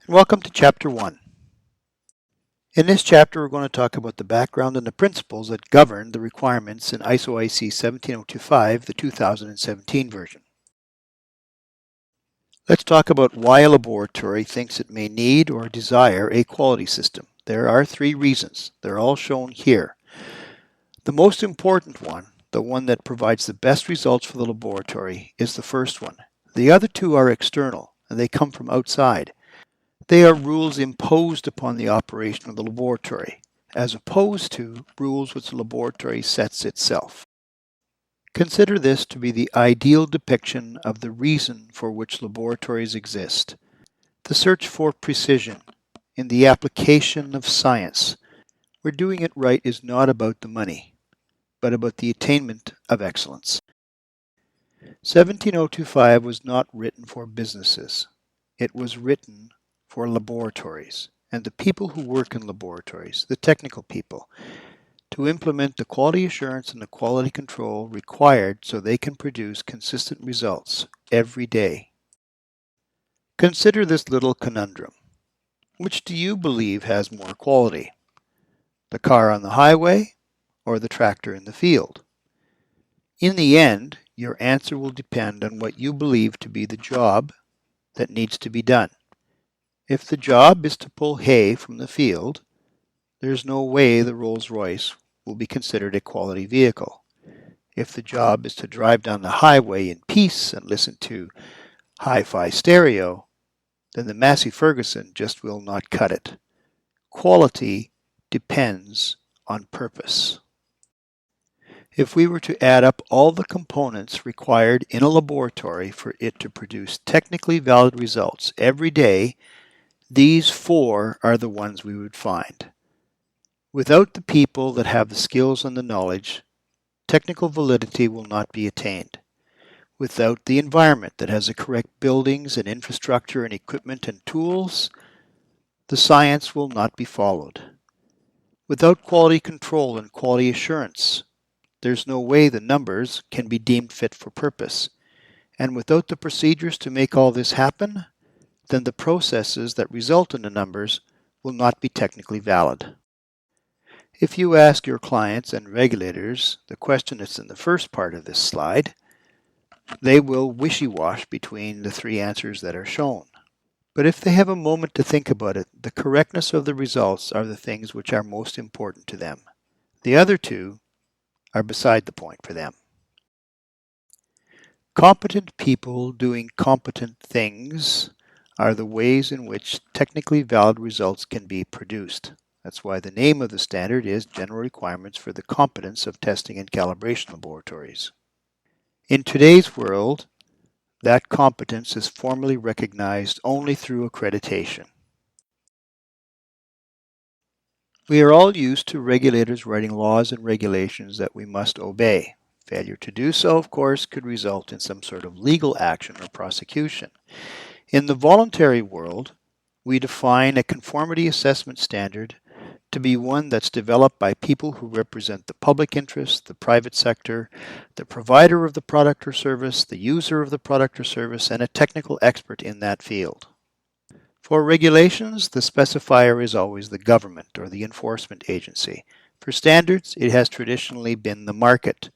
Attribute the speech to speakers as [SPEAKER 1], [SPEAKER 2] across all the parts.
[SPEAKER 1] Welcome to Chapter 1. In this chapter, we're going to talk about the background and the principles that govern the requirements in ISO IC 17025, the 2017 version. Let's talk about why a laboratory thinks it may need or desire a quality system. There are 3 reasons. They're all shown here. The most important one, the one that provides the best results for the laboratory, is the first one. The other 2 are external, and they come from outside. They are rules imposed upon the operation of the laboratory, as opposed to rules which the laboratory sets itself. Consider this to be the ideal depiction of the reason for which laboratories exist. The search for precision in the application of science, where doing it right is not about the money, but about the attainment of excellence. 17025 was not written for businesses. It was written for laboratories and the people who work in laboratories, the technical people, to implement the quality assurance and the quality control required so they can produce consistent results every day. Consider this little conundrum. Which do you believe has more quality? The car on the highway or the tractor in the field? In the end, your answer will depend on what you believe to be the job that needs to be done. If the job is to pull hay from the field, there's no way the Rolls-Royce will be considered a quality vehicle. If the job is to drive down the highway in peace and listen to hi-fi stereo, then the Massey Ferguson just will not cut it. Quality depends on purpose. If we were to add up all the components required in a laboratory for it to produce technically valid results every day, these 4 are the ones we would find. Without the people that have the skills and the knowledge, technical validity will not be attained. Without the environment that has the correct buildings and infrastructure and equipment and tools, the science will not be followed. Without quality control and quality assurance, there's no way the numbers can be deemed fit for purpose. And without the procedures to make all this happen, then the processes that result in the numbers will not be technically valid. If you ask your clients and regulators the question that's in the first part of this slide, they will wishy-wash between the 3 answers that are shown. But if they have a moment to think about it, the correctness of the results are the things which are most important to them. The other 2 are beside the point for them. Competent people doing competent things are the ways in which technically valid results can be produced. That's why the name of the standard is General Requirements for the Competence of Testing and Calibration Laboratories. In today's world, that competence is formally recognized only through accreditation. We are all used to regulators writing laws and regulations that we must obey. Failure to do so, of course, could result in some sort of legal action or prosecution. In the voluntary world, we define a conformity assessment standard to be one that's developed by people who represent the public interest, the private sector, the provider of the product or service, the user of the product or service, and a technical expert in that field. For regulations, the specifier is always the government or the enforcement agency. For standards, it has traditionally been the market.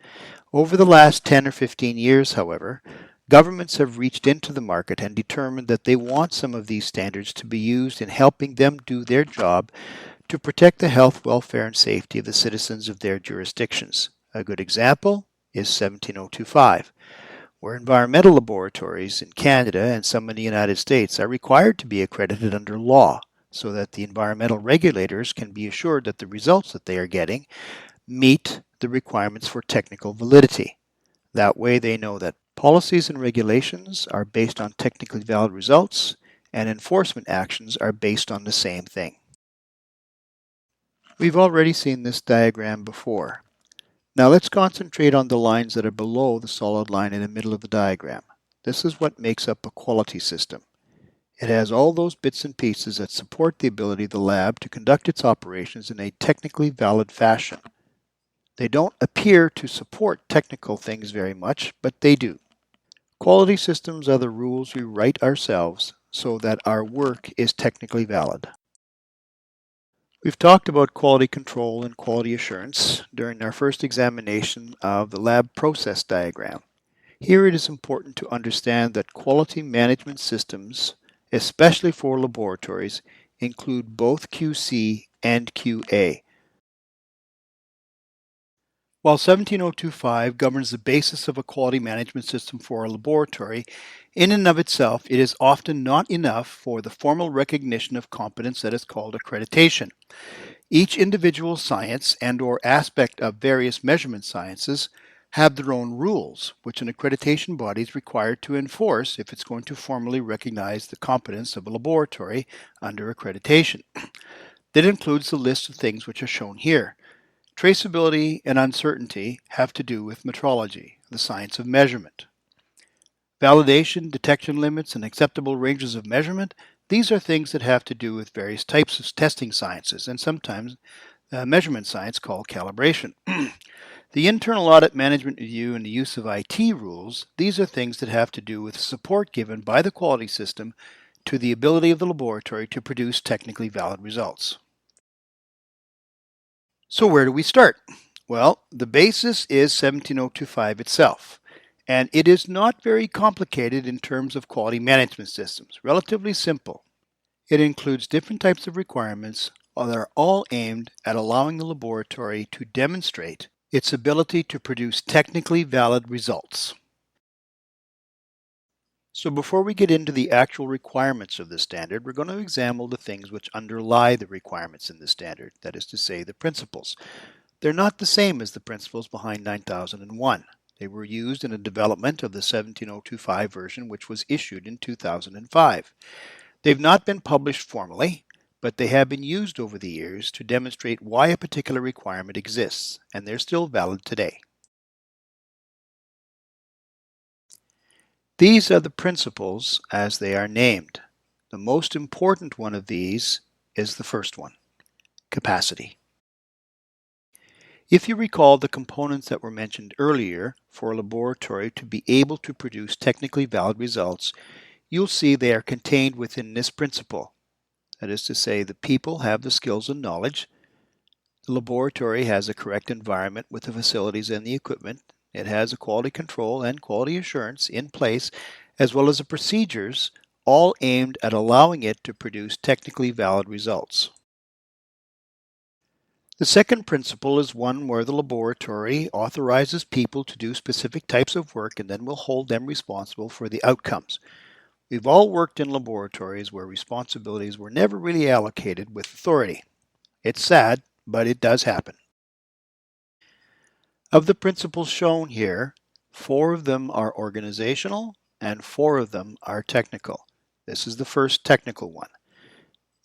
[SPEAKER 1] Over the last 10 or 15 years, however, governments have reached into the market and determined that they want some of these standards to be used in helping them do their job to protect the health, welfare, and safety of the citizens of their jurisdictions. A good example is 17025, where environmental laboratories in Canada and some in the United States are required to be accredited under law so that the environmental regulators can be assured that the results that they are getting meet the requirements for technical validity. That way they know that policies and regulations are based on technically valid results and enforcement actions are based on the same thing. We've already seen this diagram before. Now let's concentrate on the lines that are below the solid line in the middle of the diagram. This is what makes up a quality system. It has all those bits and pieces that support the ability of the lab to conduct its operations in a technically valid fashion. They don't appear to support technical things very much, but they do. Quality systems are the rules we write ourselves so that our work is technically valid. We've talked about quality control and quality assurance during our first examination of the lab process diagram. Here it is important to understand that quality management systems, especially for laboratories, include both QC and QA. While 17025 governs the basis of a quality management system for a laboratory, in and of itself it is often not enough for the formal recognition of competence that is called accreditation. Each individual science and/or aspect of various measurement sciences have their own rules, which an accreditation body is required to enforce if it's going to formally recognize the competence of a laboratory under accreditation. That includes the list of things which are shown here. Traceability and uncertainty have to do with metrology, the science of measurement. Validation, detection limits, and acceptable ranges of measurement, these are things that have to do with various types of testing sciences and sometimes measurement science called calibration. The internal audit management review and the use of IT rules, these are things that have to do with support given by the quality system to the ability of the laboratory to produce technically valid results. So where do we start? Well, the basis is 17025 itself, and it is not very complicated in terms of quality management systems, relatively simple. It includes different types of requirements that are all aimed at allowing the laboratory to demonstrate its ability to produce technically valid results. So before we get into the actual requirements of the standard, we're going to examine the things which underlie the requirements in the standard, that is to say, the principles. They're not the same as the principles behind 9001. They were used in a development of the 17025 version, which was issued in 2005. They've not been published formally, but they have been used over the years to demonstrate why a particular requirement exists, and they're still valid today. These are the principles as they are named. The most important one of these is the first one, capacity. If you recall the components that were mentioned earlier for a laboratory to be able to produce technically valid results, you'll see they are contained within this principle. That is to say, the people have the skills and knowledge. The laboratory has a correct environment with the facilities and the equipment. It has a quality control and quality assurance in place, as well as the procedures, all aimed at allowing it to produce technically valid results. The second principle is one where the laboratory authorizes people to do specific types of work and then will hold them responsible for the outcomes. We've all worked in laboratories where responsibilities were never really allocated with authority. It's sad, but it does happen. Of the principles shown here, 4 of them are organizational and 4 of them are technical. This is the first technical one.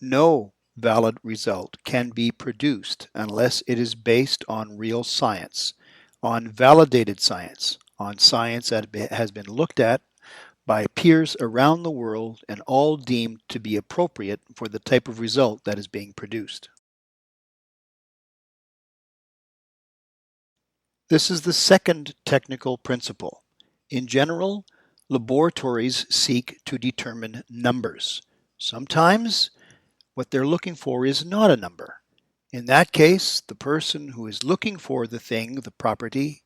[SPEAKER 1] No valid result can be produced unless it is based on real science, on validated science, on science that has been looked at by peers around the world and all deemed to be appropriate for the type of result that is being produced. This is the second technical principle. In general, laboratories seek to determine numbers. Sometimes what they're looking for is not a number. In that case, the person who is looking for the thing, the property,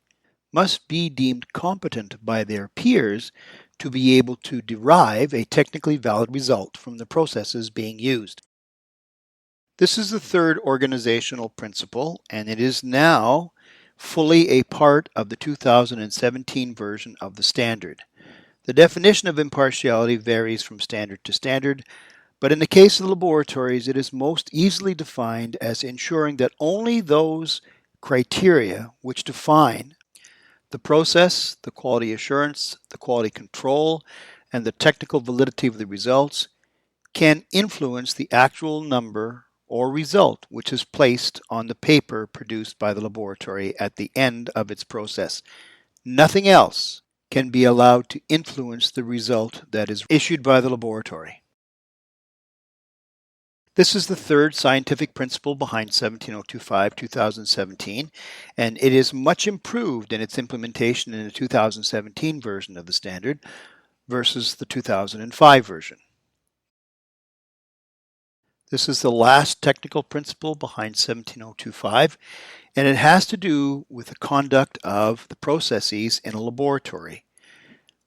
[SPEAKER 1] must be deemed competent by their peers to be able to derive a technically valid result from the processes being used. This is the third organizational principle, and it is now fully a part of the 2017 version of the standard. The definition of impartiality varies from standard to standard, but in the case of the laboratories, it is most easily defined as ensuring that only those criteria which define the process, the quality assurance, the quality control, and the technical validity of the results can influence the actual number or result which is placed on the paper produced by the laboratory at the end of its process. Nothing else can be allowed to influence the result that is issued by the laboratory. This is the third scientific principle behind 17025-2017, and it is much improved in its implementation in the 2017 version of the standard versus the 2005 version. This is the last technical principle behind 17025, and it has to do with the conduct of the processes in a laboratory.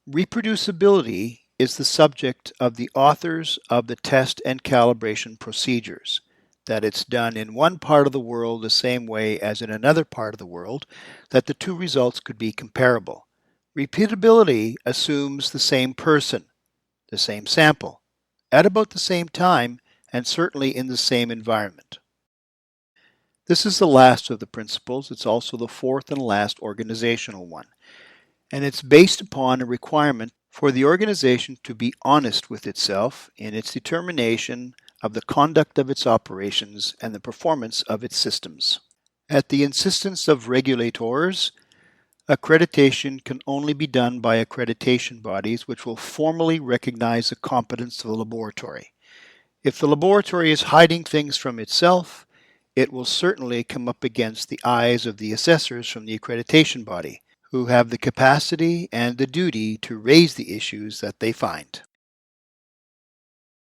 [SPEAKER 1] Reproducibility is the subject of the authors of the test and calibration procedures, that it's done in one part of the world the same way as in another part of the world, that the two results could be comparable. Repeatability assumes the same person, the same sample, at about the same time, and certainly in the same environment. This is the last of the principles. It's also the fourth and last organizational one. And it's based upon a requirement for the organization to be honest with itself in its determination of the conduct of its operations and the performance of its systems. At the insistence of regulators, accreditation can only be done by accreditation bodies which will formally recognize the competence of the laboratory. If the laboratory is hiding things from itself, it will certainly come up against the eyes of the assessors from the accreditation body, who have the capacity and the duty to raise the issues that they find.